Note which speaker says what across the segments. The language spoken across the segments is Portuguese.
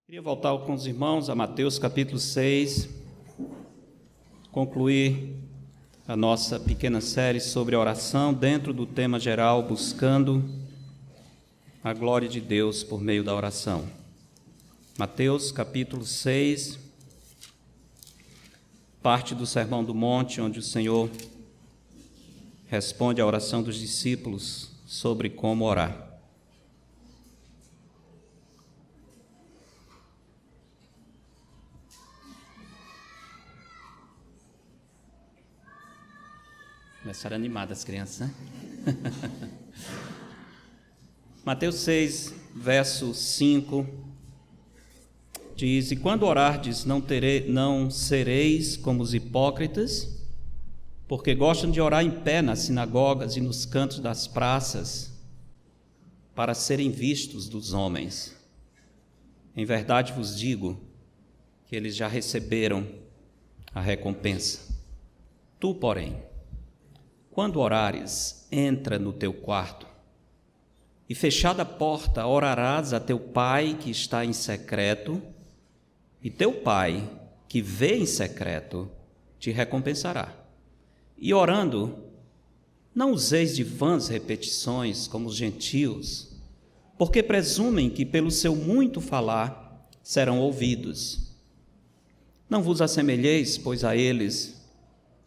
Speaker 1: Queria voltar com os irmãos a Mateus capítulo 6, concluir a nossa pequena série sobre oração dentro do tema geral, buscando a glória de Deus por meio da oração. Mateus capítulo 6, parte do Sermão do Monte, onde o Senhor responde à oração dos discípulos sobre como orar. Começaram animadas as crianças, né? Mateus 6, verso 5, diz: E quando orardes, não sereis como os hipócritas, porque gostam de orar em pé nas sinagogas e nos cantos das praças, para serem vistos dos homens. Em verdade vos digo que eles já receberam a recompensa. Tu, porém, quando orares, entra no teu quarto, e fechada a porta, orarás a teu Pai que está em secreto, e teu Pai, que vê em secreto, te recompensará. E orando, não useis de vãs repetições como os gentios, porque presumem que pelo seu muito falar serão ouvidos. Não vos assemelheis, pois, a eles,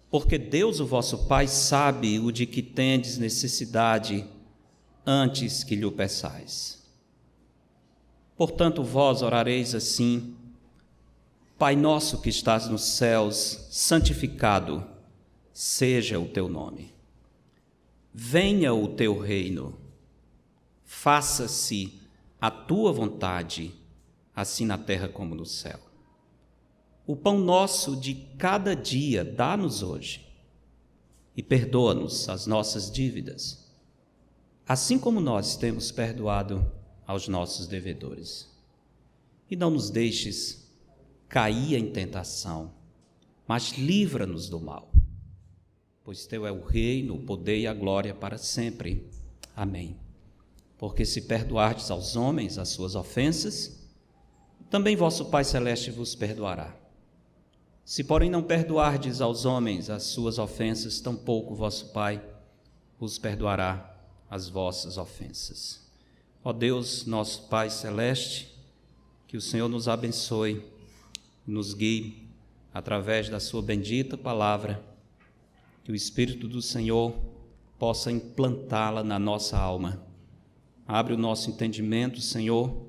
Speaker 1: porque Deus, o vosso Pai, sabe o de que tendes necessidade antes que lhe o peçais. Portanto, vós orareis assim: Pai nosso que estás nos céus, santificado seja o teu nome. Venha o teu reino. Faça-se a tua vontade, assim na terra como no céu. O pão nosso de cada dia dá-nos hoje, e perdoa-nos as nossas dívidas, assim como nós temos perdoado aos nossos devedores. E não nos deixes cair em tentação, mas livra-nos do mal, pois teu é o reino, o poder e a glória para sempre. Amém. Porque se perdoardes aos homens as suas ofensas, também vosso Pai Celeste vos perdoará. Se, porém, não perdoardes aos homens as suas ofensas, tampouco vosso Pai vos perdoará as vossas ofensas. Ó Deus, nosso Pai Celeste, que o Senhor nos abençoe, nos guie através da sua bendita palavra, que o Espírito do Senhor possa implantá-la na nossa alma. Abre o nosso entendimento, Senhor,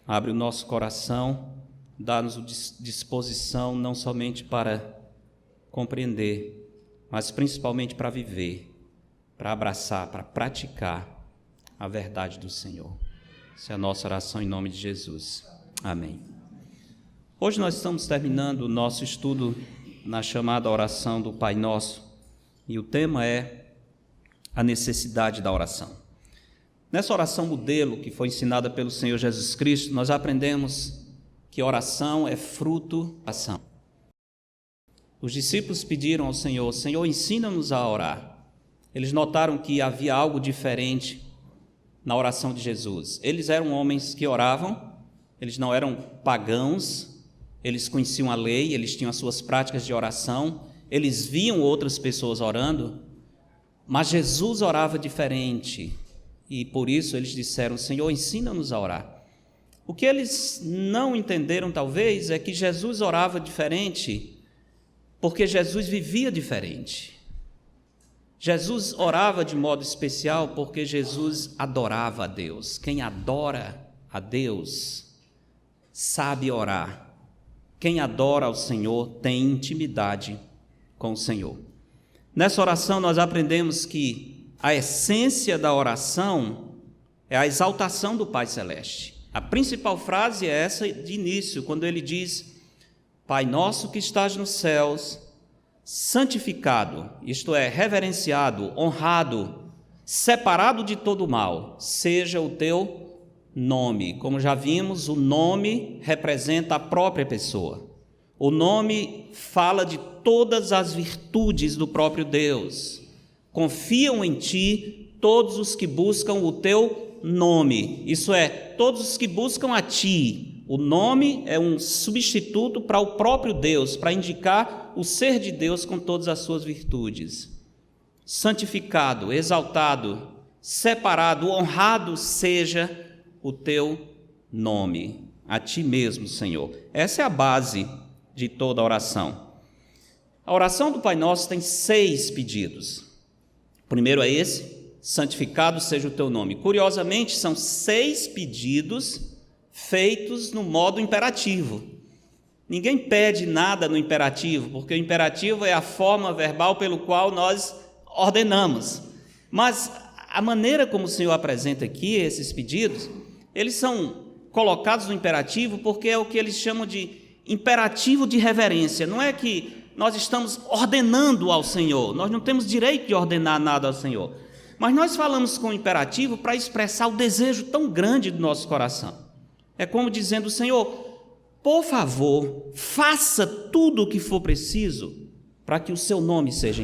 Speaker 1: abre o nosso coração, dá-nos disposição não somente para compreender, mas principalmente para viver, para abraçar, para praticar a verdade do Senhor. Essa é a nossa oração em nome de Jesus. Amém. Hoje nós estamos terminando o nosso estudo na chamada oração do Pai Nosso, e o tema é a necessidade da oração. Nessa oração modelo que foi ensinada pelo Senhor Jesus Cristo, nós aprendemos que oração é fruto da ação. Os discípulos pediram ao Senhor: Senhor, ensina-nos a orar. Eles notaram que havia algo diferente na oração de Jesus. Eles eram homens que oravam, eles não eram pagãos, eles conheciam a lei, eles tinham as suas práticas de oração, eles viam outras pessoas orando, mas Jesus orava diferente, e por isso eles disseram: Senhor, ensina-nos a orar. O que eles não entenderam, talvez, é que Jesus orava diferente, porque Jesus vivia diferente. Jesus orava de modo especial porque Jesus adorava a Deus. Quem adora a Deus sabe orar. Quem adora ao Senhor tem intimidade com o Senhor. Nessa oração nós aprendemos que a essência da oração é a exaltação do Pai Celeste. A principal frase é essa de início, quando ele diz: Pai nosso que estás nos céus, santificado, isto é, reverenciado, honrado, separado de todo mal, seja o teu nome. Como já vimos, o nome representa a própria pessoa. O nome fala de todas as virtudes do próprio Deus. Confiam em ti todos os que buscam o teu nome, isso é, todos os que buscam a ti, O nome é um substituto para o próprio Deus, para indicar o ser de Deus com todas as suas virtudes. Santificado, exaltado, separado, honrado seja o teu nome, a ti mesmo, Senhor. Essa é a base de toda a oração. A oração do Pai Nosso tem 6 pedidos. O primeiro é esse: santificado seja o teu nome. Curiosamente, são 6 pedidos feitos no modo imperativo. Ninguém pede nada no imperativo, porque o imperativo é a forma verbal pelo qual nós ordenamos. Mas a maneira como o Senhor apresenta aqui esses pedidos, eles são colocados no imperativo porque é o que eles chamam de imperativo de reverência. Não é que nós estamos ordenando ao Senhor, nós não temos direito de ordenar nada ao Senhor, mas nós falamos com o imperativo para expressar o desejo tão grande do nosso coração. É como dizendo: Senhor, por favor, faça tudo o que for preciso para que o seu nome seja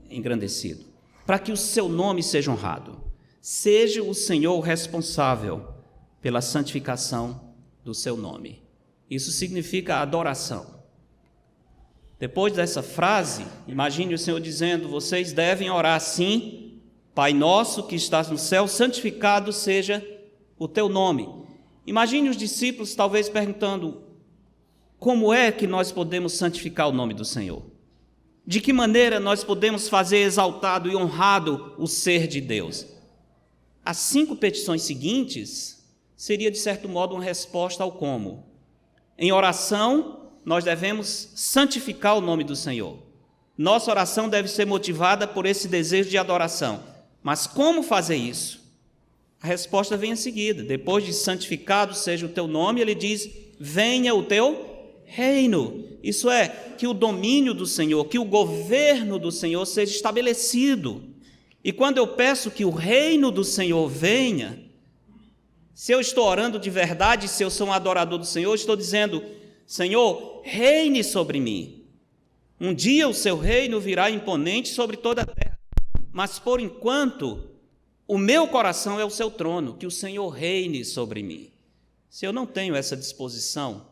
Speaker 1: engrandecido, para que o seu nome seja honrado. Seja o Senhor o responsável pela santificação do seu nome. Isso significa adoração. Depois dessa frase, imagine o Senhor dizendo: vocês devem orar assim: Pai nosso que estás no céu, santificado seja o teu nome. Imagine os discípulos talvez perguntando: como é que nós podemos santificar o nome do Senhor? De que maneira nós podemos fazer exaltado e honrado o ser de Deus? As 5 petições seguintes seria, de certo modo, uma resposta ao como. Em oração, nós devemos santificar o nome do Senhor. Nossa oração deve ser motivada por esse desejo de adoração. Mas como fazer isso? A resposta vem em seguida. Depois de santificado seja o teu nome, ele diz: venha o teu reino. Isso é, que o domínio do Senhor, que o governo do Senhor seja estabelecido. E quando eu peço que o reino do Senhor venha, se eu estou orando de verdade, se eu sou um adorador do Senhor, estou dizendo: Senhor, reine sobre mim. Um dia o seu reino virá imponente sobre toda a terra, mas por enquanto o meu coração é o seu trono, que o Senhor reine sobre mim. Se eu não tenho essa disposição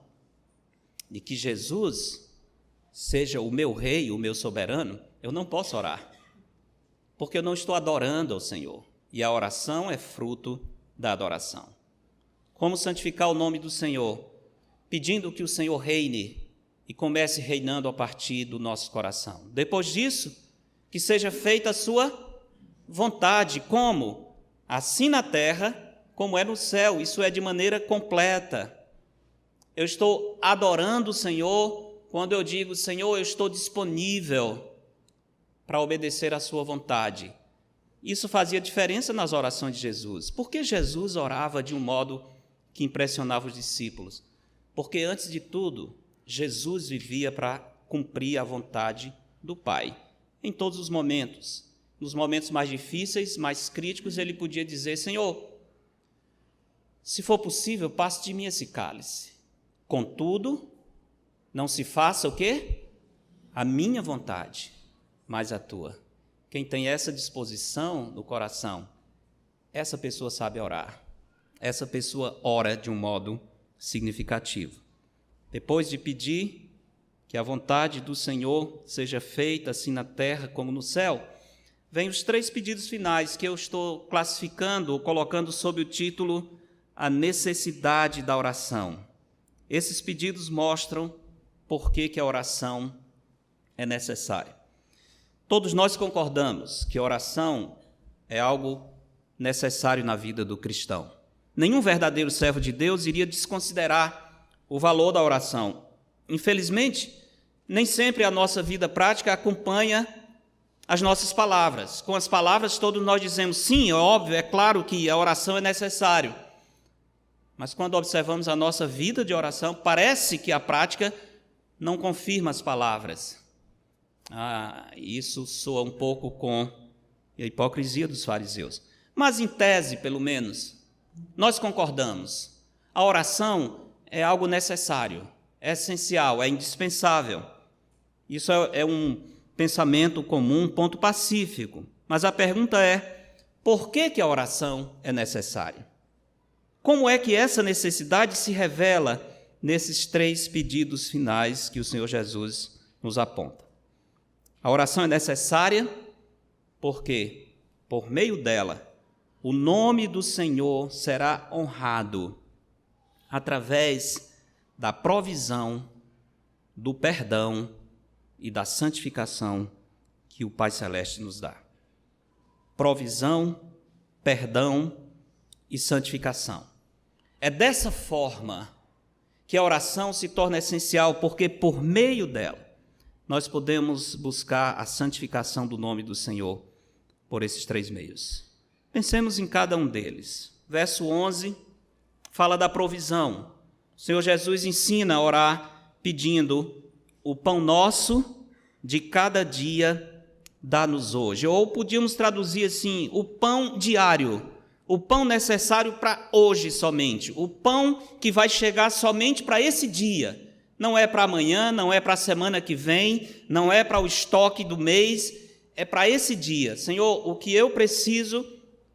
Speaker 1: de que Jesus seja o meu rei, o meu soberano, eu não posso orar, porque eu não estou adorando ao Senhor, e a oração é fruto da adoração. Como santificar o nome do Senhor? Pedindo que o Senhor reine e comece reinando a partir do nosso coração. Depois disso, que seja feita a sua vontade, como? Assim na terra, como é no céu. Isso é de maneira completa. Eu estou adorando o Senhor quando eu digo: Senhor, eu estou disponível para obedecer à sua vontade. Isso fazia diferença nas orações de Jesus. Por que Jesus orava de um modo que impressionava os discípulos? Porque, antes de tudo, Jesus vivia para cumprir a vontade do Pai. Em todos os momentos. Nos momentos mais difíceis, mais críticos, ele podia dizer: Senhor, se for possível, passe de mim esse cálice. Contudo, não se faça o quê? A minha vontade, mas a tua. Quem tem essa disposição no coração, essa pessoa sabe orar. Essa pessoa ora de um modo significativo. Depois de pedir que a vontade do Senhor seja feita assim na terra como no céu, vem os 3 pedidos finais que eu estou classificando ou colocando sob o título A Necessidade da Oração. Esses pedidos mostram por que a oração é necessária. Todos nós concordamos que a oração é algo necessário na vida do cristão. Nenhum verdadeiro servo de Deus iria desconsiderar o valor da oração. Infelizmente, nem sempre a nossa vida prática acompanha as nossas palavras. Com as palavras, todos nós dizemos: sim, é óbvio, é claro que a oração é necessário. Mas quando observamos a nossa vida de oração, parece que a prática não confirma as palavras. Isso soa um pouco com a hipocrisia dos fariseus. Mas, em tese, pelo menos, nós concordamos. A oração é algo necessário, é essencial, é indispensável. Isso é um pensamento comum, um ponto pacífico. Mas a pergunta é: por que a oração é necessária? Como é que essa necessidade se revela nesses 3 pedidos finais que o Senhor Jesus nos aponta? A oração é necessária porque, por meio dela, o nome do Senhor será honrado através da provisão, do perdão e da santificação que o Pai Celeste nos dá. Provisão, perdão e santificação. É dessa forma que a oração se torna essencial, porque por meio dela nós podemos buscar a santificação do nome do Senhor por esses 3 meios. Pensemos em cada um deles. Verso 11 fala da provisão. O Senhor Jesus ensina a orar pedindo: o pão nosso de cada dia dá-nos hoje. Ou podíamos traduzir assim: o pão diário, o pão necessário para hoje somente, o pão que vai chegar somente para esse dia. Não é para amanhã, não é para a semana que vem, não é para o estoque do mês, é para esse dia. Senhor, o que eu preciso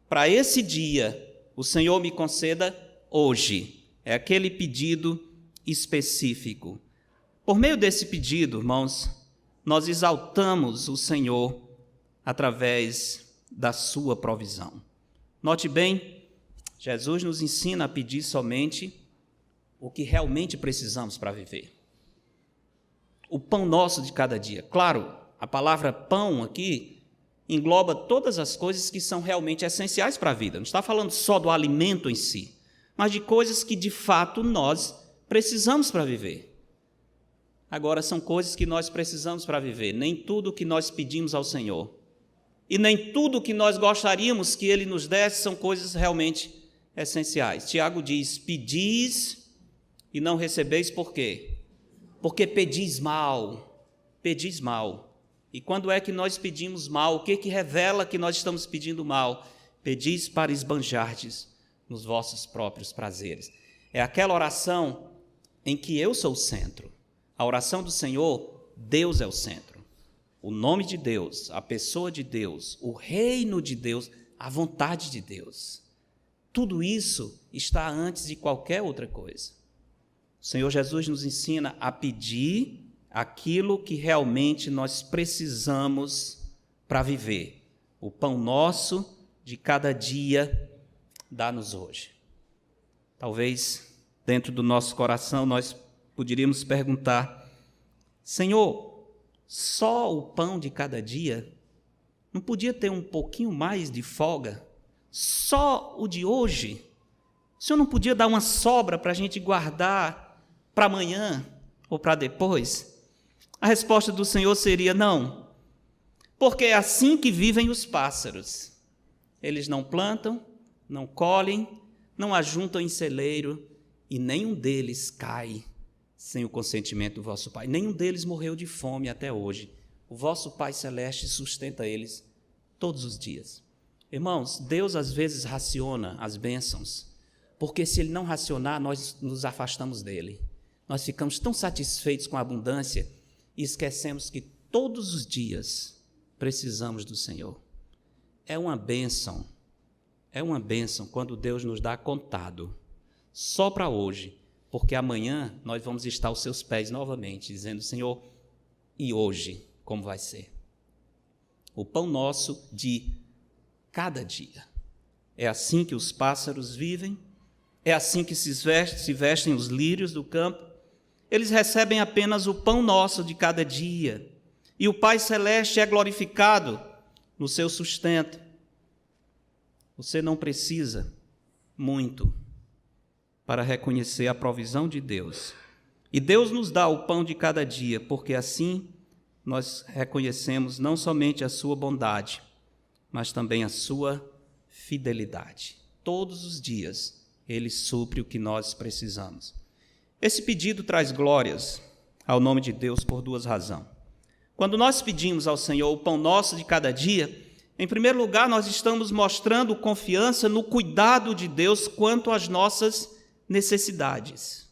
Speaker 1: para esse dia, o Senhor me conceda hoje. É aquele pedido específico. Por meio desse pedido, irmãos, nós exaltamos o Senhor através da sua provisão. Note bem, Jesus nos ensina a pedir somente o que realmente precisamos para viver. O pão nosso de cada dia. Claro, a palavra pão aqui engloba todas as coisas que são realmente essenciais para a vida. Não está falando só do alimento em si, mas de coisas que de fato nós precisamos para viver. Agora, são coisas que nós precisamos para viver. Nem tudo que nós pedimos ao Senhor e nem tudo que nós gostaríamos que Ele nos desse são coisas realmente essenciais. Tiago diz: pedis e não recebeis, por quê? Porque pedis mal. Pedis mal. E quando é que nós pedimos mal? O que revela que nós estamos pedindo mal? Pedis para esbanjardes nos vossos próprios prazeres. É aquela oração em que eu sou o centro. A oração do Senhor, Deus é o centro. O nome de Deus, a pessoa de Deus, o reino de Deus, a vontade de Deus. Tudo isso está antes de qualquer outra coisa. O Senhor Jesus nos ensina a pedir aquilo que realmente nós precisamos para viver. O pão nosso de cada dia dá-nos hoje. Talvez dentro do nosso coração nós poderíamos perguntar: Senhor, só o pão de cada dia? Não podia ter um pouquinho mais de folga? Só o de hoje? O Senhor não podia dar uma sobra para a gente guardar para amanhã ou para depois? A resposta do Senhor seria: não, porque é assim que vivem os pássaros. Eles não plantam, não colhem, não ajuntam em celeiro, e nenhum deles cai sem o consentimento do vosso Pai. Nenhum deles morreu de fome até hoje. O vosso Pai Celeste sustenta eles todos os dias. Irmãos, Deus às vezes raciona as bênçãos, porque se Ele não racionar, nós nos afastamos dEle. Nós ficamos tão satisfeitos com a abundância e esquecemos que todos os dias precisamos do Senhor. É uma bênção quando Deus nos dá contado, só para hoje, porque amanhã nós vamos estar aos seus pés novamente, dizendo: Senhor, e hoje como vai ser? O pão nosso de cada dia. É assim que os pássaros vivem, é assim que se vestem os lírios do campo. Eles recebem apenas o pão nosso de cada dia, e o Pai Celeste é glorificado no seu sustento. Você não precisa muito para reconhecer a provisão de Deus. E Deus nos dá o pão de cada dia, porque assim nós reconhecemos não somente a sua bondade, mas também a sua fidelidade. Todos os dias Ele supre o que nós precisamos. Esse pedido traz glórias ao nome de Deus por 2 razões. Quando nós pedimos ao Senhor o pão nosso de cada dia, em primeiro lugar, nós estamos mostrando confiança no cuidado de Deus quanto às nossas necessidades.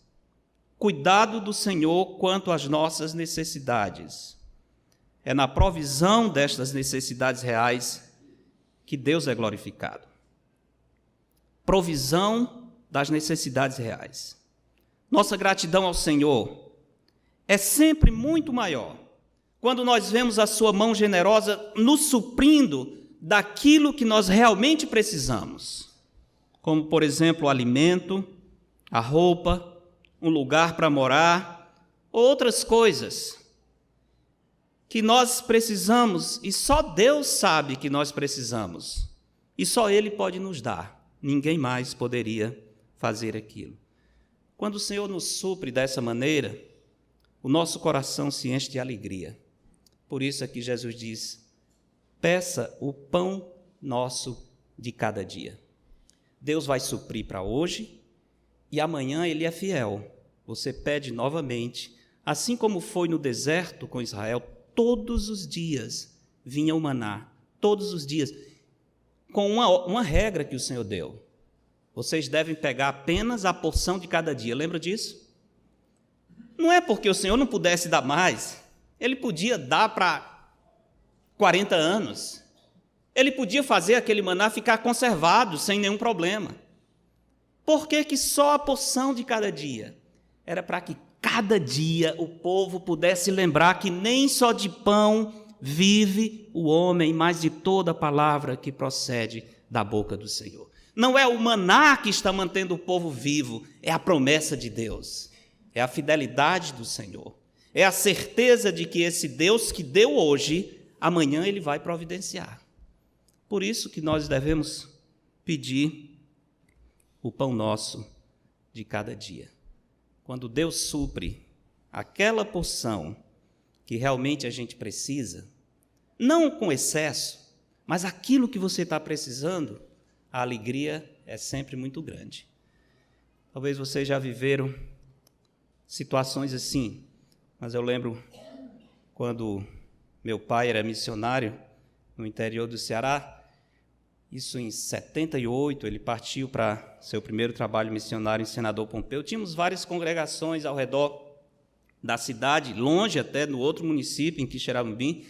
Speaker 1: Cuidado do Senhor quanto às nossas necessidades. É na provisão destas necessidades reais que Deus é glorificado. Provisão das necessidades reais. Nossa gratidão ao Senhor é sempre muito maior quando nós vemos a sua mão generosa nos suprindo daquilo que nós realmente precisamos, como, por exemplo, o alimento, a roupa, um lugar para morar, ou outras coisas que nós precisamos e só Deus sabe que nós precisamos, e só Ele pode nos dar, ninguém mais poderia fazer aquilo. Quando o Senhor nos supre dessa maneira, o nosso coração se enche de alegria. Por isso aqui Jesus diz: peça o pão nosso de cada dia. Deus vai suprir para hoje e amanhã Ele é fiel. Você pede novamente, assim como foi no deserto com Israel, todos os dias vinha o maná, todos os dias, com uma regra que o Senhor deu. Vocês devem pegar apenas a porção de cada dia. Lembra disso? Não é porque o Senhor não pudesse dar mais. Ele podia dar para 40 anos. Ele podia fazer aquele maná ficar conservado sem nenhum problema. Por que que só a porção de cada dia? Era para que cada dia o povo pudesse lembrar que nem só de pão vive o homem, mas de toda a palavra que procede da boca do Senhor. Não é o maná que está mantendo o povo vivo, é a promessa de Deus, é a fidelidade do Senhor, é a certeza de que esse Deus que deu hoje, amanhã Ele vai providenciar. Por isso que nós devemos pedir o pão nosso de cada dia. Quando Deus supre aquela porção que realmente a gente precisa, não com excesso, mas aquilo que você está precisando, a alegria é sempre muito grande. Talvez vocês já viveram situações assim, mas eu lembro quando meu pai era missionário no interior do Ceará, isso em 78, ele partiu para seu primeiro trabalho missionário em Senador Pompeu. Tínhamos várias congregações ao redor da cidade, longe até no outro município, em Quixeramobim,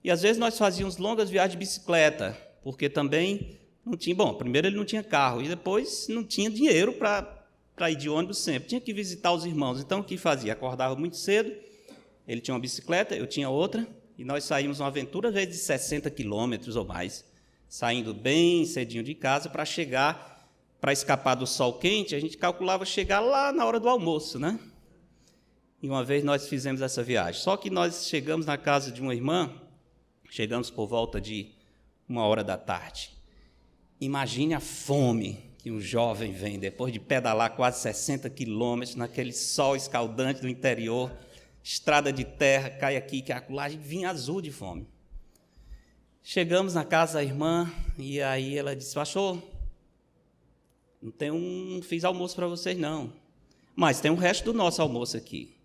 Speaker 1: e às vezes nós fazíamos longas viagens de bicicleta, porque também não tinha, primeiro ele não tinha carro, e depois não tinha dinheiro para ir de ônibus sempre, tinha que visitar os irmãos. Então o que fazia? Acordava muito cedo, ele tinha uma bicicleta, eu tinha outra, e nós saímos uma aventura às vezes de 60 quilômetros ou mais, saindo bem cedinho de casa para chegar, para escapar do sol quente, a gente calculava chegar lá na hora do almoço, né? E uma vez nós fizemos essa viagem. Só que nós chegamos na casa de uma irmã, chegamos por volta de 1h da tarde. Imagine a fome que um jovem vem, depois de pedalar quase 60 quilômetros, naquele sol escaldante do interior, estrada de terra, cai aqui, cai acolá, a gente vinha azul de fome. Chegamos na casa da irmã e aí ela disse: pastor, não fiz almoço para vocês não, mas tem o resto do nosso almoço aqui.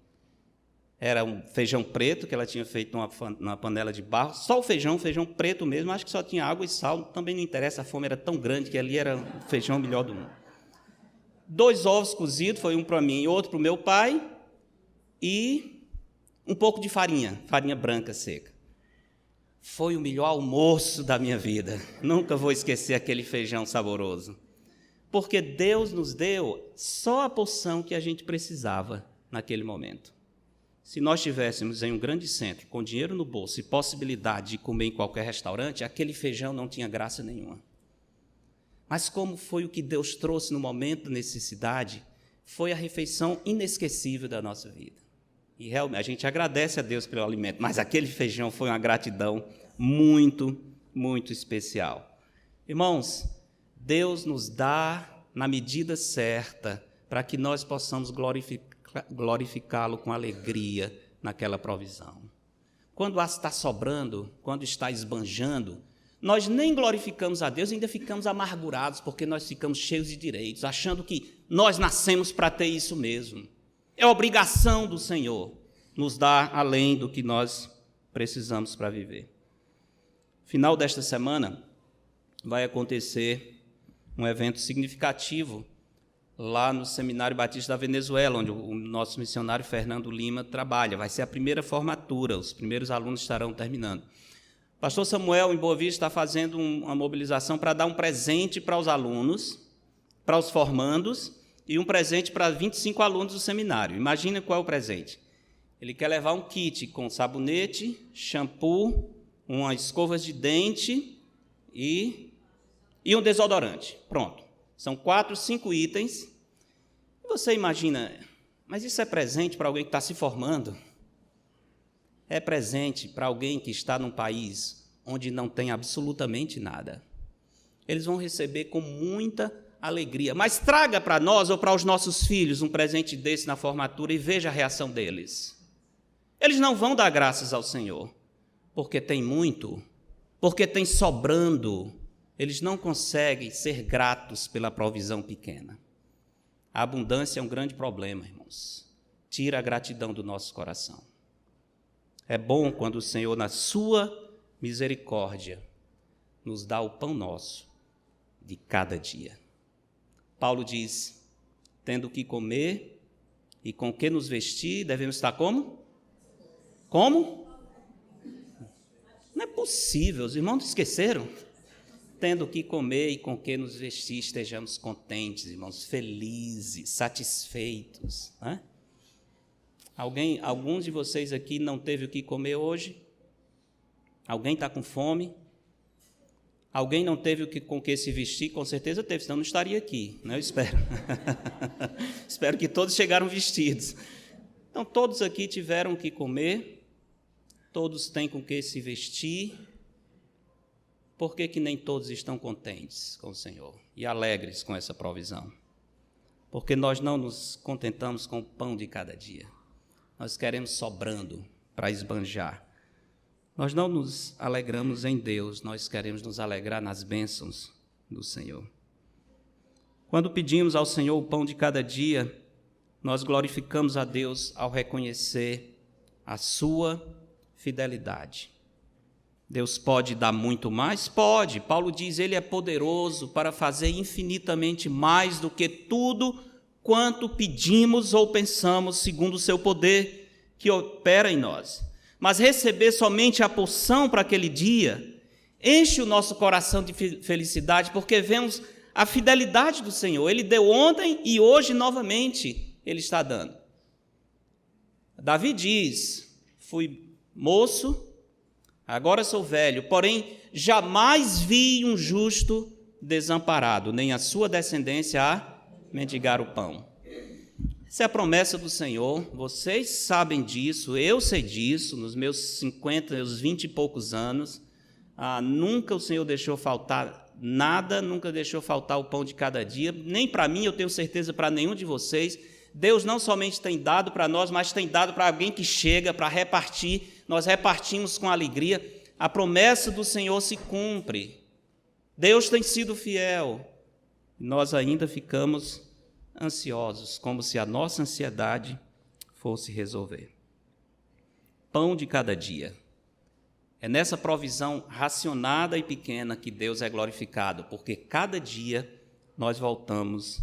Speaker 1: Era um feijão preto que ela tinha feito numa panela de barro, só o feijão preto mesmo, acho que só tinha água e sal, também não interessa, a fome era tão grande que ali era o feijão melhor do mundo. 2 ovos cozidos, foi um para mim e outro para o meu pai, e um pouco de farinha branca seca. Foi o melhor almoço da minha vida. Nunca vou esquecer aquele feijão saboroso. Porque Deus nos deu só a porção que a gente precisava naquele momento. Se nós estivéssemos em um grande centro, com dinheiro no bolso e possibilidade de comer em qualquer restaurante, aquele feijão não tinha graça nenhuma. Mas como foi o que Deus trouxe no momento da necessidade, foi a refeição inesquecível da nossa vida. E realmente, a gente agradece a Deus pelo alimento, mas aquele feijão foi uma gratidão muito, muito especial. Irmãos, Deus nos dá na medida certa para que nós possamos glorificá-lo com alegria naquela provisão. Quando está sobrando, quando está esbanjando, nós nem glorificamos a Deus, ainda ficamos amargurados, porque nós ficamos cheios de direitos, achando que nós nascemos para ter isso mesmo. É obrigação do Senhor nos dar além do que nós precisamos para viver. Final desta semana vai acontecer um evento significativo lá no Seminário Batista da Venezuela, onde o nosso missionário Fernando Lima trabalha. Vai ser a primeira formatura, os primeiros alunos estarão terminando. O pastor Samuel, em Boa Vista, está fazendo uma mobilização para dar um presente para os alunos, para os formandos, e um presente para 25 alunos do seminário. Imagina qual é o presente. Ele quer levar um kit com sabonete, shampoo, umas escovas de dente e um desodorante. Pronto. São 4, 5 itens. E você imagina, mas isso é presente para alguém que está se formando? É presente para alguém que está num país onde não tem absolutamente nada. Eles vão receber com muita alegria. Mas traga para nós ou para os nossos filhos um presente desse na formatura e veja a reação deles. Eles não vão dar graças ao Senhor, porque tem muito, porque tem sobrando. Eles não conseguem ser gratos pela provisão pequena. A abundância é um grande problema, irmãos. Tira a gratidão do nosso coração. É bom quando o Senhor, na sua misericórdia, nos dá o pão nosso de cada dia. Paulo diz, tendo o que comer e com o que nos vestir, devemos estar como? Como? Não é possível, os irmãos esqueceram? Tendo o que comer e com o que nos vestir, estejamos contentes, irmãos, felizes, satisfeitos. Né? Alguns de vocês aqui não teve o que comer hoje? Alguém está com fome? Alguém não teve com o que se vestir? Com certeza teve, senão não estaria aqui, né? Eu espero. Espero que todos chegaram vestidos. Então, todos aqui tiveram o que comer, todos têm com o que se vestir. Por que nem todos estão contentes com o Senhor e alegres com essa provisão? Porque nós não nos contentamos com o pão de cada dia. Nós queremos sobrando para esbanjar. Nós não nos alegramos em Deus, nós queremos nos alegrar nas bênçãos do Senhor. Quando pedimos ao Senhor o pão de cada dia, nós glorificamos a Deus ao reconhecer a sua fidelidade. Deus pode dar muito mais? Pode. Paulo diz, ele é poderoso para fazer infinitamente mais do que tudo quanto pedimos ou pensamos, segundo o seu poder que opera em nós. Mas receber somente a porção para aquele dia enche o nosso coração de felicidade, porque vemos a fidelidade do Senhor. Ele deu ontem e hoje novamente Ele está dando. Davi diz, fui moço, agora sou velho, porém jamais vi um justo desamparado, nem a sua descendência a mendigar o pão. Essa é a promessa do Senhor, vocês sabem disso, eu sei disso, nos meus 50, meus 20 e poucos anos, nunca o Senhor deixou faltar nada, nunca deixou faltar o pão de cada dia, nem para mim, eu tenho certeza para nenhum de vocês. Deus não somente tem dado para nós, mas tem dado para alguém que chega para repartir, nós repartimos com alegria, a promessa do Senhor se cumpre, Deus tem sido fiel, nós ainda ficamos ansiosos, como se a nossa ansiedade fosse resolver. Pão de cada dia. É nessa provisão racionada e pequena que Deus é glorificado, porque cada dia nós voltamos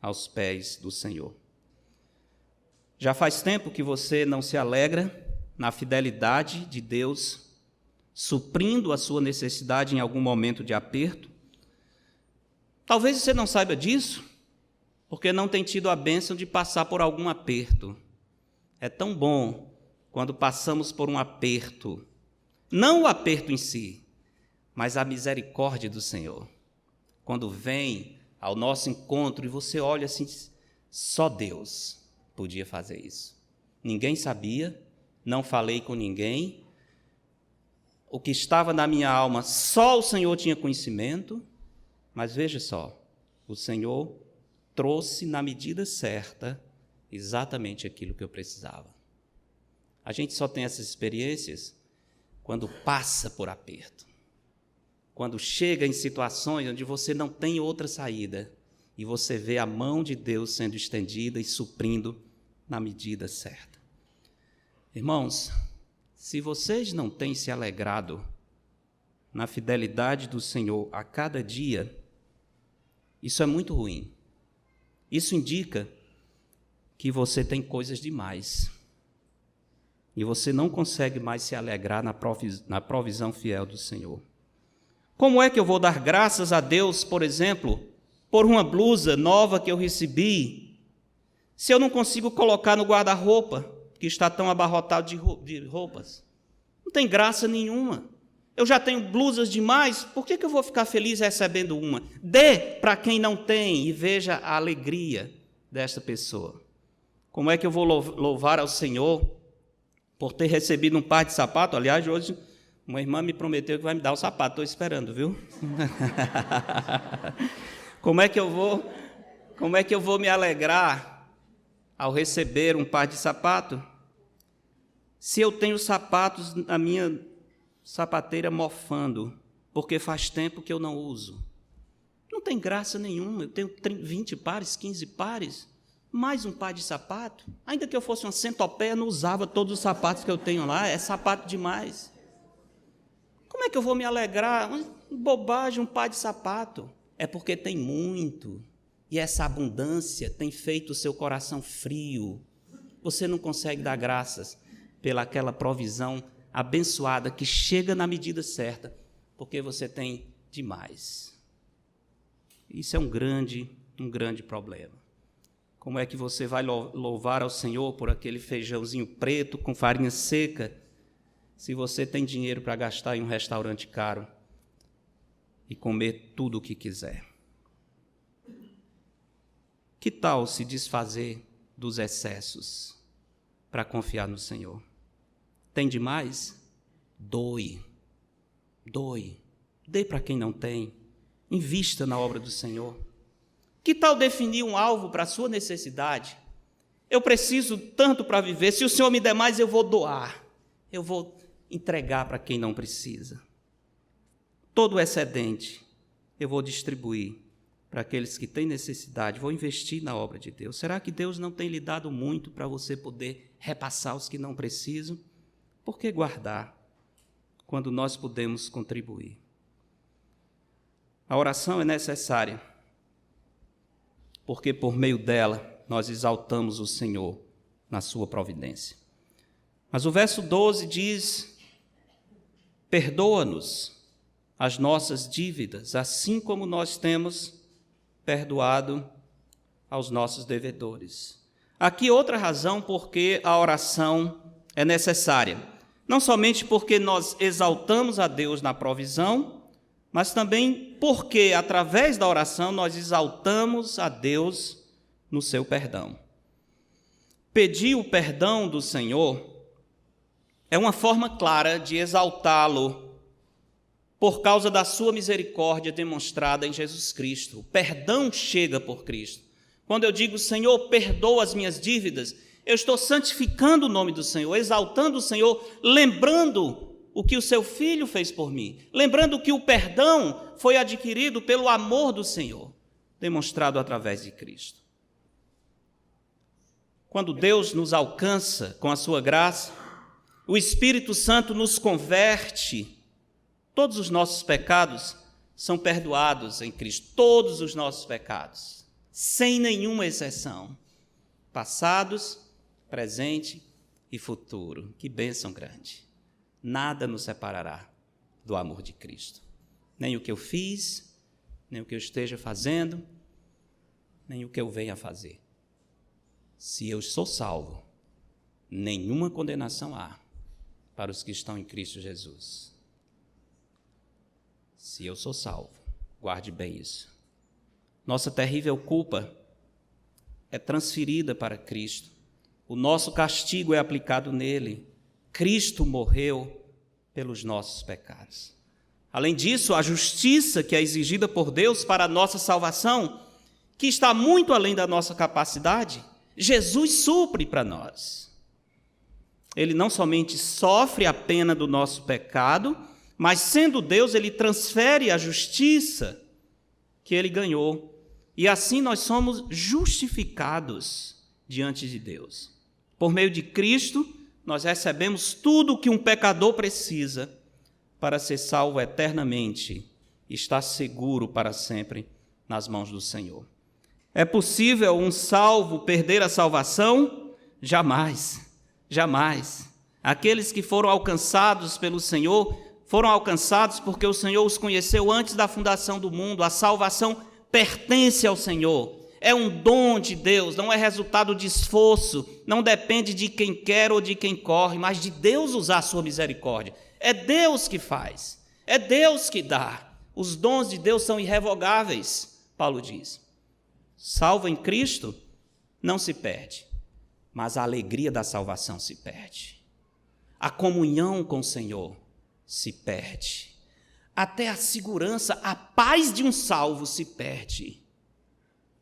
Speaker 1: aos pés do Senhor. Já faz tempo que você não se alegra na fidelidade de Deus, suprindo a sua necessidade em algum momento de aperto? Talvez você não saiba disso, porque não tem tido a bênção de passar por algum aperto. É tão bom quando passamos por um aperto, não o aperto em si, mas a misericórdia do Senhor. Quando vem ao nosso encontro e você olha assim, só Deus podia fazer isso. Ninguém sabia, não falei com ninguém, o que estava na minha alma, só o Senhor tinha conhecimento, mas veja só, o Senhor trouxe na medida certa exatamente aquilo que eu precisava. A gente só tem essas experiências quando passa por aperto, quando chega em situações onde você não tem outra saída e você vê a mão de Deus sendo estendida e suprindo na medida certa. Irmãos, se vocês não têm se alegrado na fidelidade do Senhor a cada dia, isso é muito ruim. Isso indica que você tem coisas demais e você não consegue mais se alegrar na provisão fiel do Senhor. Como é que eu vou dar graças a Deus, por exemplo, por uma blusa nova que eu recebi Se eu não consigo colocar no guarda-roupa, que está tão abarrotado de roupas, não tem graça nenhuma. Eu já tenho blusas demais, por que eu vou ficar feliz recebendo uma? Dê para quem não tem e veja a alegria desta pessoa. Como é que eu vou louvar ao Senhor por ter recebido um par de sapato? Aliás, hoje uma irmã me prometeu que vai me dar o sapato, estou esperando, viu? Como é que eu vou me alegrar ao receber um par de sapato, se eu tenho sapatos na minha sapateira mofando, porque faz tempo que eu não uso? Não tem graça nenhuma. Eu tenho 20 pares, 15 pares, mais um par de sapato. Ainda que eu fosse uma centopeia, eu não usava todos os sapatos que eu tenho lá, é sapato demais. Como é que eu vou me alegrar? Bobagem, um par de sapato. É porque tem muito, e essa abundância tem feito o seu coração frio. Você não consegue dar graças pelaquela provisão abençoada que chega na medida certa, porque você tem demais. Isso é um grande problema. Como é que você vai louvar ao Senhor por aquele feijãozinho preto com farinha seca, se você tem dinheiro para gastar em um restaurante caro e comer tudo o que quiser? Que tal se desfazer dos excessos para confiar no Senhor? Tem demais? Doe. Dê para quem não tem. Invista na obra do Senhor. Que tal definir um alvo para a sua necessidade? Eu preciso tanto para viver, se o Senhor me der mais, eu vou doar. Eu vou entregar para quem não precisa. Todo o excedente eu vou distribuir para aqueles que têm necessidade, vou investir na obra de Deus. Será que Deus não tem lhe dado muito para você poder repassar os que não precisam? Por que guardar quando nós podemos contribuir? A oração é necessária, porque por meio dela nós exaltamos o Senhor na sua providência. Mas o verso 12 diz: perdoa-nos as nossas dívidas, assim como nós temos perdoado aos nossos devedores. Aqui outra razão porque a oração é necessária. Não somente porque nós exaltamos a Deus na provisão, mas também porque, através da oração, nós exaltamos a Deus no seu perdão. Pedir o perdão do Senhor é uma forma clara de exaltá-lo por causa da sua misericórdia demonstrada em Jesus Cristo. O perdão chega por Cristo. Quando eu digo, Senhor, perdoa as minhas dívidas, eu estou santificando o nome do Senhor, exaltando o Senhor, lembrando o que o seu Filho fez por mim, lembrando que o perdão foi adquirido pelo amor do Senhor, demonstrado através de Cristo. Quando Deus nos alcança com a sua graça, o Espírito Santo nos converte, todos os nossos pecados são perdoados em Cristo, todos os nossos pecados, sem nenhuma exceção, passados, presente e futuro. Que bênção grande! Nada nos separará do amor de Cristo. Nem o que eu fiz, nem o que eu esteja fazendo, nem o que eu venha a fazer. Se eu sou salvo, nenhuma condenação há para os que estão em Cristo Jesus. Se eu sou salvo, guarde bem isso. Nossa terrível culpa é transferida para Cristo. O nosso castigo é aplicado nele. Cristo morreu pelos nossos pecados. Além disso, a justiça que é exigida por Deus para a nossa salvação, que está muito além da nossa capacidade, Jesus supre para nós. Ele não somente sofre a pena do nosso pecado, mas, sendo Deus, ele transfere a justiça que ele ganhou. E assim nós somos justificados diante de Deus. Por meio de Cristo, nós recebemos tudo o que um pecador precisa para ser salvo eternamente e estar seguro para sempre nas mãos do Senhor. É possível um salvo perder a salvação? Jamais, jamais. Aqueles que foram alcançados pelo Senhor, foram alcançados porque o Senhor os conheceu antes da fundação do mundo. A salvação pertence ao Senhor. É um dom de Deus, não é resultado de esforço, não depende de quem quer ou de quem corre, mas de Deus usar a sua misericórdia. É Deus que faz, é Deus que dá. Os dons de Deus são irrevogáveis, Paulo diz. Salvo em Cristo, não se perde, mas a alegria da salvação se perde. A comunhão com o Senhor se perde. Até a segurança, a paz de um salvo se perde.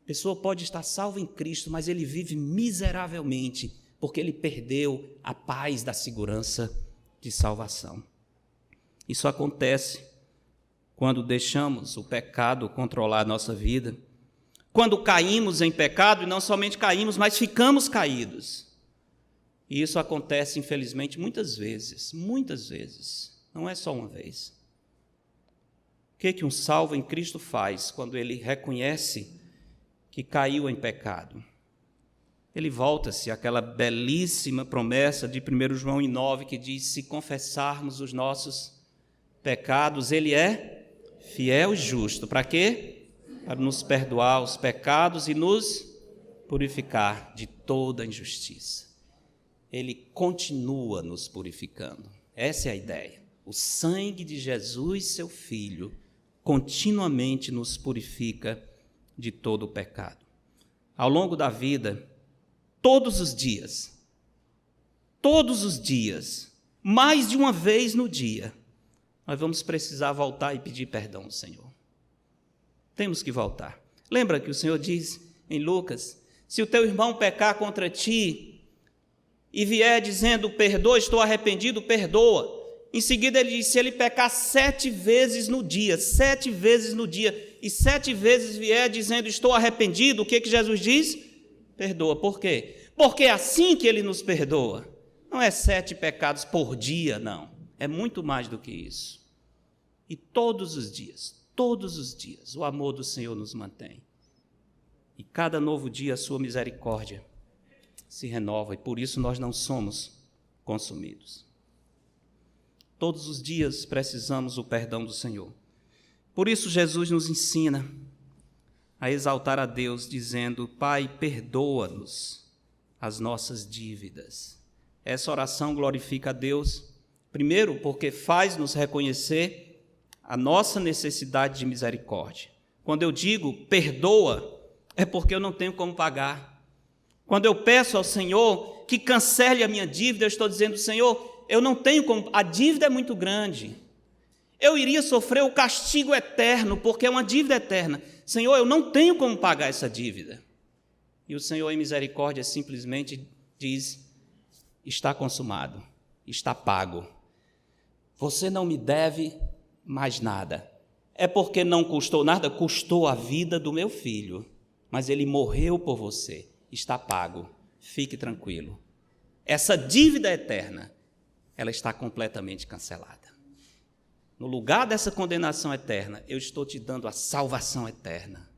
Speaker 1: A pessoa pode estar salva em Cristo, mas ele vive miseravelmente, porque ele perdeu a paz da segurança de salvação. Isso acontece quando deixamos o pecado controlar a nossa vida, quando caímos em pecado, e não somente caímos, mas ficamos caídos. E isso acontece, infelizmente, muitas vezes, não é só uma vez. O que um salvo em Cristo faz quando ele reconhece que caiu em pecado? Ele volta-se àquela belíssima promessa de 1 João 9, que diz: se confessarmos os nossos pecados, ele é fiel e justo. Para quê? Para nos perdoar os pecados e nos purificar de toda injustiça. Ele continua nos purificando. Essa é a ideia. O sangue de Jesus, seu Filho, continuamente nos purifica de todo o pecado. Ao longo da vida, todos os dias, mais de uma vez no dia, nós vamos precisar voltar e pedir perdão ao Senhor. Temos que voltar. Lembra que o Senhor diz em Lucas: se o teu irmão pecar contra ti e vier dizendo perdoa, estou arrependido, perdoa. Em seguida ele diz: se ele pecar 7 vezes no dia, e 7 vezes vier dizendo estou arrependido, o que Jesus diz? Perdoa. Por quê? Porque é assim que ele nos perdoa. Não é 7 pecados por dia, não. É muito mais do que isso. E todos os dias, o amor do Senhor nos mantém. E cada novo dia a sua misericórdia se renova, e por isso nós não somos consumidos. Todos os dias precisamos do perdão do Senhor. Por isso Jesus nos ensina a exaltar a Deus, dizendo: Pai, perdoa-nos as nossas dívidas. Essa oração glorifica a Deus, primeiro porque faz-nos reconhecer a nossa necessidade de misericórdia. Quando eu digo perdoa, é porque eu não tenho como pagar. Quando eu peço ao Senhor que cancele a minha dívida, eu estou dizendo: Senhor, eu não tenho como, a dívida é muito grande. Eu iria sofrer o castigo eterno, porque é uma dívida eterna. Senhor, eu não tenho como pagar essa dívida. E o Senhor, em misericórdia, simplesmente diz: está consumado, está pago. Você não me deve mais nada. É porque não custou nada, custou a vida do meu filho, mas ele morreu por você, está pago, fique tranquilo. Essa dívida eterna, ela está completamente cancelada. No lugar dessa condenação eterna, eu estou te dando a salvação eterna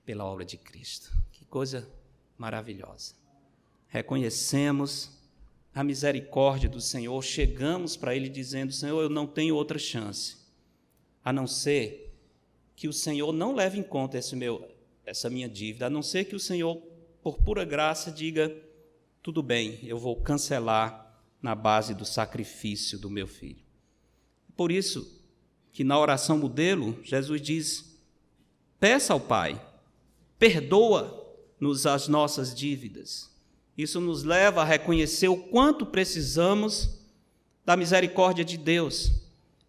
Speaker 1: pela obra de Cristo. Que coisa maravilhosa. Reconhecemos a misericórdia do Senhor, chegamos para Ele dizendo: Senhor, eu não tenho outra chance, a não ser que o Senhor não leve em conta essa minha dívida, a não ser que o Senhor, por pura graça, diga: tudo bem, eu vou cancelar na base do sacrifício do meu filho. Por isso que na oração modelo, Jesus diz: peça ao Pai, perdoa-nos as nossas dívidas. Isso nos leva a reconhecer o quanto precisamos da misericórdia de Deus,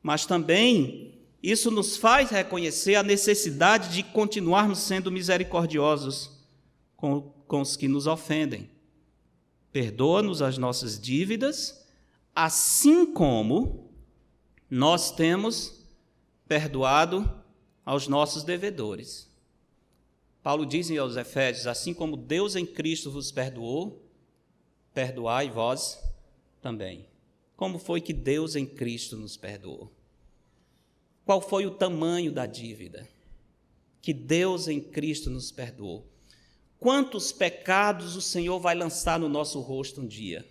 Speaker 1: mas também isso nos faz reconhecer a necessidade de continuarmos sendo misericordiosos com os que nos ofendem. Perdoa-nos as nossas dívidas, assim como nós temos perdoado aos nossos devedores. Paulo diz aos Efésios: assim como Deus em Cristo vos perdoou, perdoai vós também. Como foi que Deus em Cristo nos perdoou? Qual foi o tamanho da dívida que Deus em Cristo nos perdoou? Quantos pecados o Senhor vai lançar no nosso rosto um dia?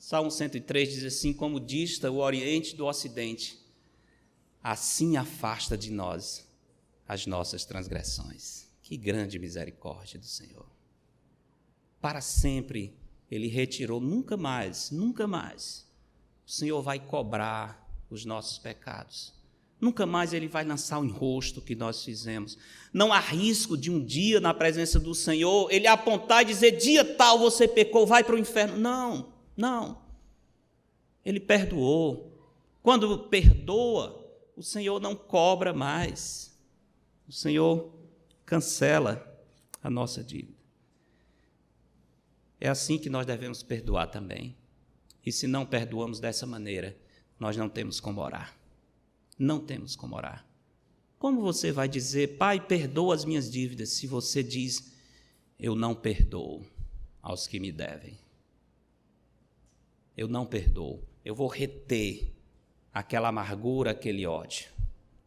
Speaker 1: Salmo 103 diz assim: como dista o Oriente do Ocidente, assim afasta de nós as nossas transgressões. Que grande misericórdia do Senhor. Para sempre Ele retirou, nunca mais o Senhor vai cobrar os nossos pecados. Nunca mais Ele vai lançar o enrosto que nós fizemos. Não há risco de um dia, na presença do Senhor, Ele apontar e dizer, dia tal você pecou, vai para o inferno. Não. Ele perdoou. Quando perdoa, o Senhor não cobra mais. O Senhor cancela a nossa dívida. É assim que nós devemos perdoar também. E se não perdoamos dessa maneira, nós não temos como orar. Não temos como orar. Como você vai dizer, Pai, perdoa as minhas dívidas, se você diz, eu não perdoo aos que me devem? Eu não perdoo. Eu vou reter aquela amargura, aquele ódio.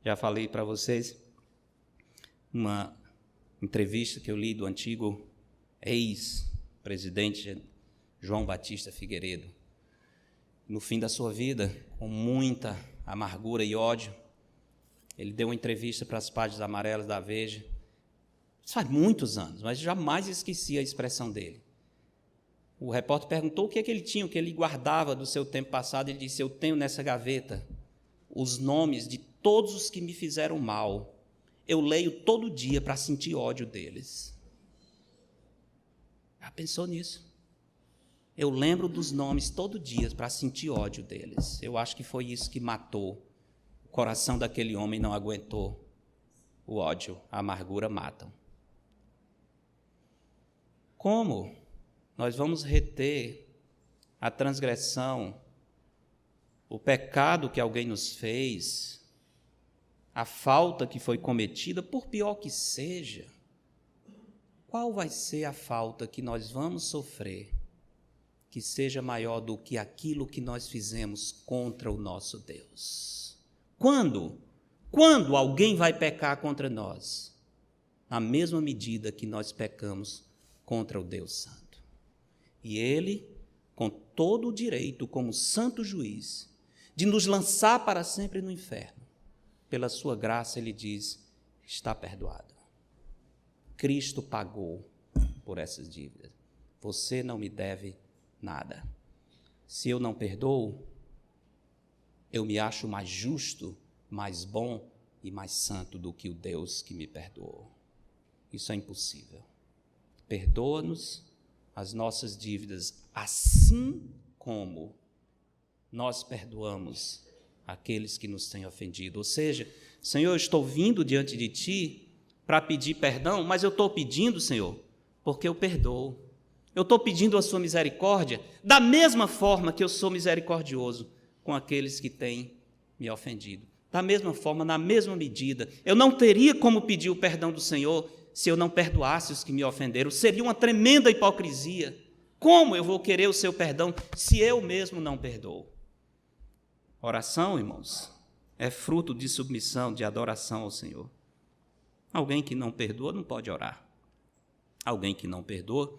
Speaker 1: Já falei para vocês uma entrevista que eu li do antigo ex-presidente João Batista Figueiredo. No fim da sua vida, com muita amargura e ódio, ele deu uma entrevista para as páginas amarelas da Veja. Isso faz muitos anos, mas jamais esqueci a expressão dele. O repórter perguntou o que ele tinha, o que ele guardava do seu tempo passado. Ele disse, eu tenho nessa gaveta os nomes de todos os que me fizeram mal. Eu leio todo dia para sentir ódio deles. Já pensou nisso? Eu lembro dos nomes todo dia para sentir ódio deles. Eu acho que foi isso que matou. O coração daquele homem não aguentou. O ódio, a amargura matam. Como nós vamos reter a transgressão, o pecado que alguém nos fez, a falta que foi cometida, por pior que seja? Qual vai ser a falta que nós vamos sofrer que seja maior do que aquilo que nós fizemos contra o nosso Deus? Quando alguém vai pecar contra nós? Na mesma medida que nós pecamos contra o Deus Santo. E Ele, com todo o direito, como santo juiz, de nos lançar para sempre no inferno, pela sua graça, Ele diz, está perdoado. Cristo pagou por essas dívidas. Você não me deve nada. Se eu não perdoo, eu me acho mais justo, mais bom e mais santo do que o Deus que me perdoou. Isso é impossível. Perdoa-nos as nossas dívidas, assim como nós perdoamos aqueles que nos têm ofendido. Ou seja, Senhor, eu estou vindo diante de Ti para pedir perdão, mas eu estou pedindo, Senhor, porque eu perdoo. Eu estou pedindo a sua misericórdia da mesma forma que eu sou misericordioso com aqueles que têm me ofendido. Da mesma forma, na mesma medida. Eu não teria como pedir o perdão do Senhor se eu não perdoasse os que me ofenderam. Seria uma tremenda hipocrisia. Como eu vou querer o seu perdão se eu mesmo não perdoo? Oração, irmãos, é fruto de submissão, de adoração ao Senhor. Alguém que não perdoa não pode orar. Alguém que não perdoa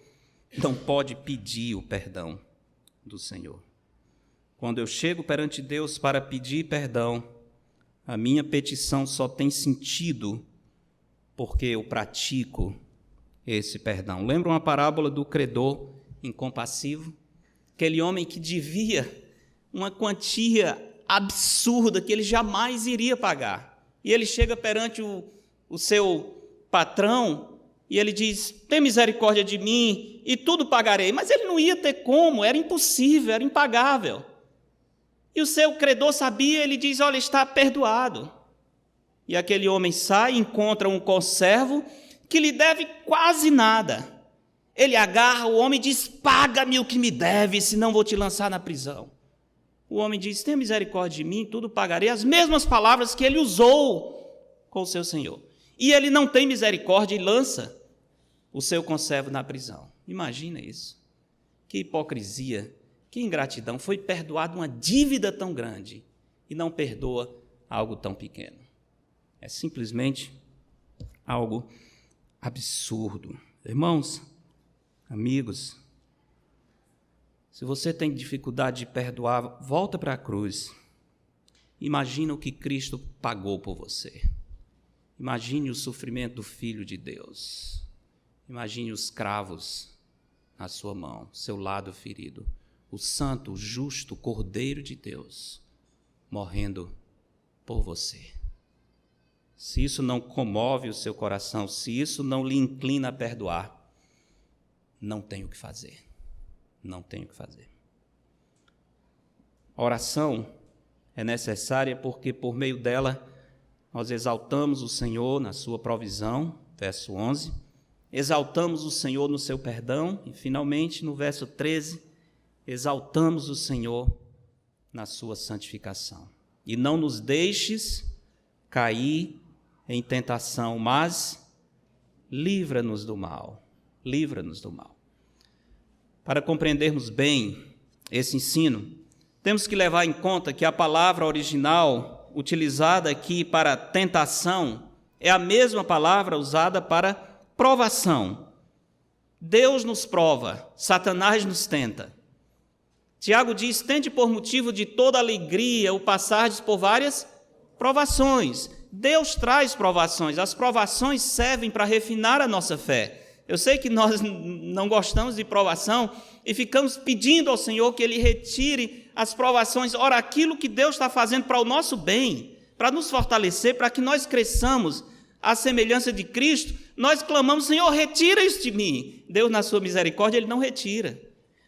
Speaker 1: não pode pedir o perdão do Senhor. Quando eu chego perante Deus para pedir perdão, a minha petição só tem sentido porque eu pratico esse perdão. Lembra uma parábola do credor incompassivo? Aquele homem que devia uma quantia absurda que ele jamais iria pagar. E ele chega perante o seu patrão e ele diz, tem misericórdia de mim e tudo pagarei. Mas ele não ia ter como, era impossível, era impagável. E o seu credor sabia, ele diz, olha, está perdoado. E aquele homem sai e encontra um conservo que lhe deve quase nada. Ele agarra o homem e diz, paga-me o que me deve, senão vou te lançar na prisão. O homem diz, tenha misericórdia de mim, tudo pagarei. As mesmas palavras que ele usou com o seu senhor. E ele não tem misericórdia e lança o seu conservo na prisão. Imagina isso. Que hipocrisia, que ingratidão. Foi perdoada uma dívida tão grande e não perdoa algo tão pequeno. É simplesmente algo absurdo. Irmãos, amigos, se você tem dificuldade de perdoar, volta para a cruz. Imagina o que Cristo pagou por você. Imagine o sofrimento do Filho de Deus. Imagine os cravos na sua mão, seu lado ferido. O santo, o justo Cordeiro de Deus morrendo por você. Se isso não comove o seu coração, se isso não lhe inclina a perdoar, não tem o que fazer. Não tem o que fazer. A oração é necessária porque por meio dela nós exaltamos o Senhor na sua provisão, verso 11, exaltamos o Senhor no seu perdão e finalmente no verso 13, exaltamos o Senhor na sua santificação. E não nos deixes cair em tentação, mas livra-nos do mal. Livra-nos do mal. Para compreendermos bem esse ensino, temos que levar em conta que a palavra original utilizada aqui para tentação é a mesma palavra usada para provação. Deus nos prova, Satanás nos tenta. Tiago diz: tende por motivo de toda alegria o passardes por várias provações. Deus traz provações, as provações servem para refinar a nossa fé. Eu sei que nós não gostamos de provação e ficamos pedindo ao Senhor que Ele retire as provações. Ora, aquilo que Deus está fazendo para o nosso bem, para nos fortalecer, para que nós cresçamos à semelhança de Cristo, nós clamamos: Senhor, retira isso de mim. Deus, na sua misericórdia, Ele não retira,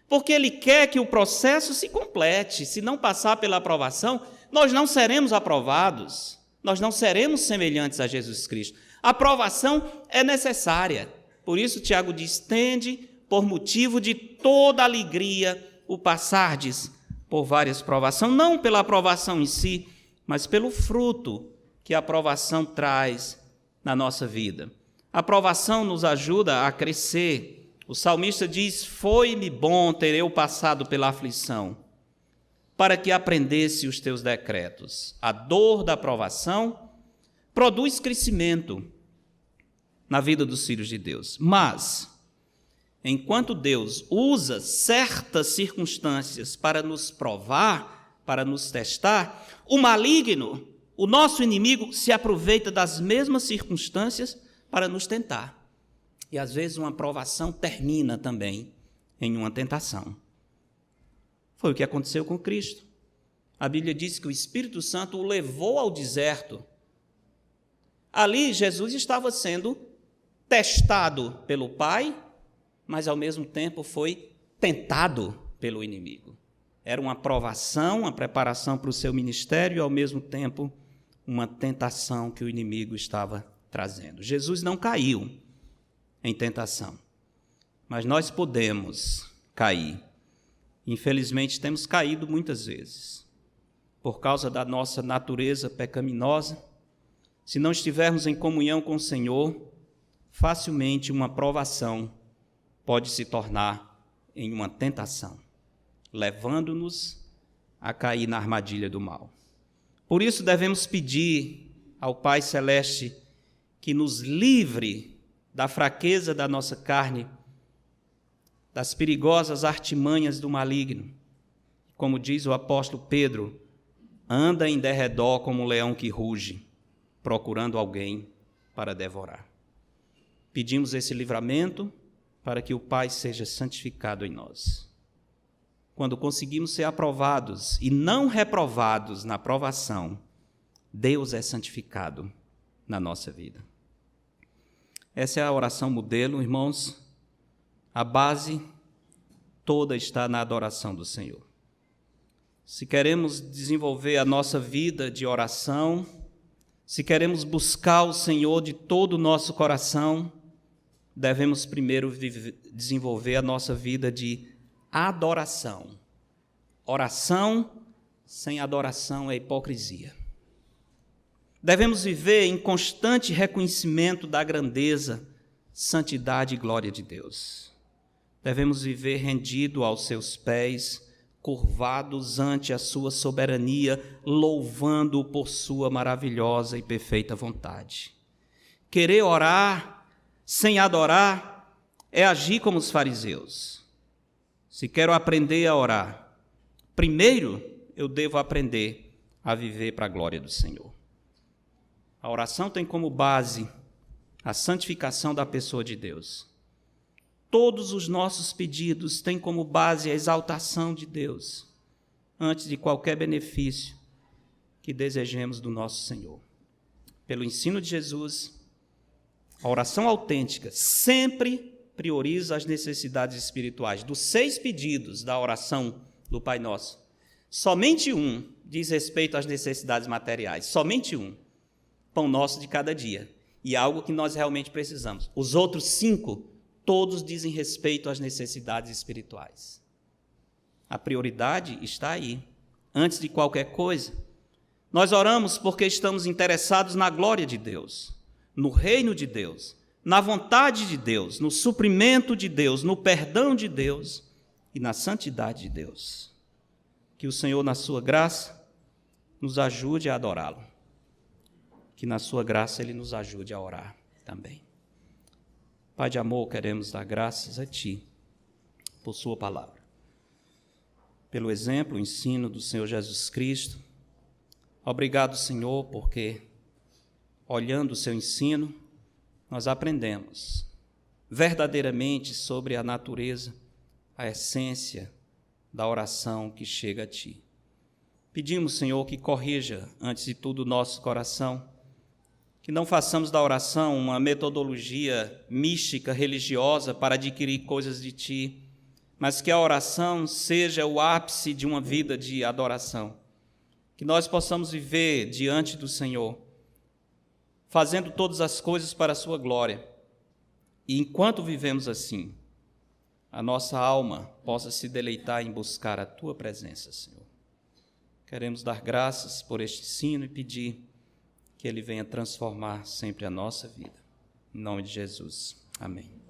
Speaker 1: porque Ele quer que o processo se complete. Se não passar pela aprovação, nós não seremos aprovados, nós não seremos semelhantes a Jesus Cristo. A aprovação é necessária. Por isso, Tiago diz: tende por motivo de toda alegria o passardes por várias provações, não pela aprovação em si, mas pelo fruto que a aprovação traz na nossa vida. A aprovação nos ajuda a crescer. O salmista diz: foi-me bom ter eu passado pela aflição, para que aprendesse os teus decretos. A dor da aprovação produz crescimento na vida dos filhos de Deus. Mas, enquanto Deus usa certas circunstâncias para nos provar, para nos testar, o maligno, o nosso inimigo, se aproveita das mesmas circunstâncias para nos tentar. E às vezes uma provação termina também em uma tentação. Foi o que aconteceu com Cristo. A Bíblia diz que o Espírito Santo o levou ao deserto. Ali Jesus estava sendo testado pelo Pai, mas ao mesmo tempo foi tentado pelo inimigo. Era uma provação, uma preparação para o seu ministério e ao mesmo tempo uma tentação que o inimigo estava trazendo. Jesus não caiu em tentação, mas nós podemos cair. Infelizmente temos caído muitas vezes por causa da nossa natureza pecaminosa. Se não estivermos em comunhão com o Senhor, facilmente uma provação pode se tornar em uma tentação, levando-nos a cair na armadilha do mal. Por isso devemos pedir ao Pai Celeste que nos livre da fraqueza da nossa carne, das perigosas artimanhas do maligno. Como diz o apóstolo Pedro: anda em derredor como um leão que ruge, procurando alguém para devorar. Pedimos esse livramento para que o Pai seja santificado em nós. Quando conseguimos ser aprovados e não reprovados na aprovação, Deus é santificado na nossa vida. Essa é a oração modelo, irmãos. A base toda está na adoração do Senhor. Se queremos desenvolver a nossa vida de oração, se queremos buscar o Senhor de todo o nosso coração, devemos primeiro desenvolver a nossa vida de adoração. Oração sem adoração é hipocrisia. Devemos viver em constante reconhecimento da grandeza, santidade e glória de Deus. Devemos viver rendido aos seus pés, curvados ante a sua soberania, louvando-o por sua maravilhosa e perfeita vontade. Querer orar sem adorar é agir como os fariseus. Se quero aprender a orar, primeiro eu devo aprender a viver para a glória do Senhor. A oração tem como base a santificação da pessoa de Deus. Todos os nossos pedidos têm como base a exaltação de Deus, antes de qualquer benefício que desejemos do nosso Senhor. Pelo ensino de Jesus, a oração autêntica sempre prioriza as necessidades espirituais. Dos 6 pedidos da oração do Pai Nosso, somente um diz respeito às necessidades materiais, somente um, pão nosso de cada dia, e algo que nós realmente precisamos. Os outros 5, todos dizem respeito às necessidades espirituais. A prioridade está aí, antes de qualquer coisa. Nós oramos porque estamos interessados na glória de Deus, no reino de Deus, na vontade de Deus, no suprimento de Deus, no perdão de Deus e na santidade de Deus. Que o Senhor, na sua graça, nos ajude a adorá-lo. Que na sua graça Ele nos ajude a orar também. Pai de amor, queremos dar graças a Ti por Sua palavra, pelo exemplo, o ensino do Senhor Jesus Cristo. Obrigado, Senhor, porque, olhando o Seu ensino, nós aprendemos verdadeiramente sobre a natureza, a essência da oração que chega a Ti. Pedimos, Senhor, que corrija, antes de tudo, o nosso coração, que não façamos da oração uma metodologia mística, religiosa, para adquirir coisas de Ti, mas que a oração seja o ápice de uma vida de adoração. Que nós possamos viver diante do Senhor, fazendo todas as coisas para a Sua glória. E enquanto vivemos assim, a nossa alma possa se deleitar em buscar a Tua presença, Senhor. Queremos dar graças por este ensino e pedir que Ele venha transformar sempre a nossa vida. Em nome de Jesus. Amém.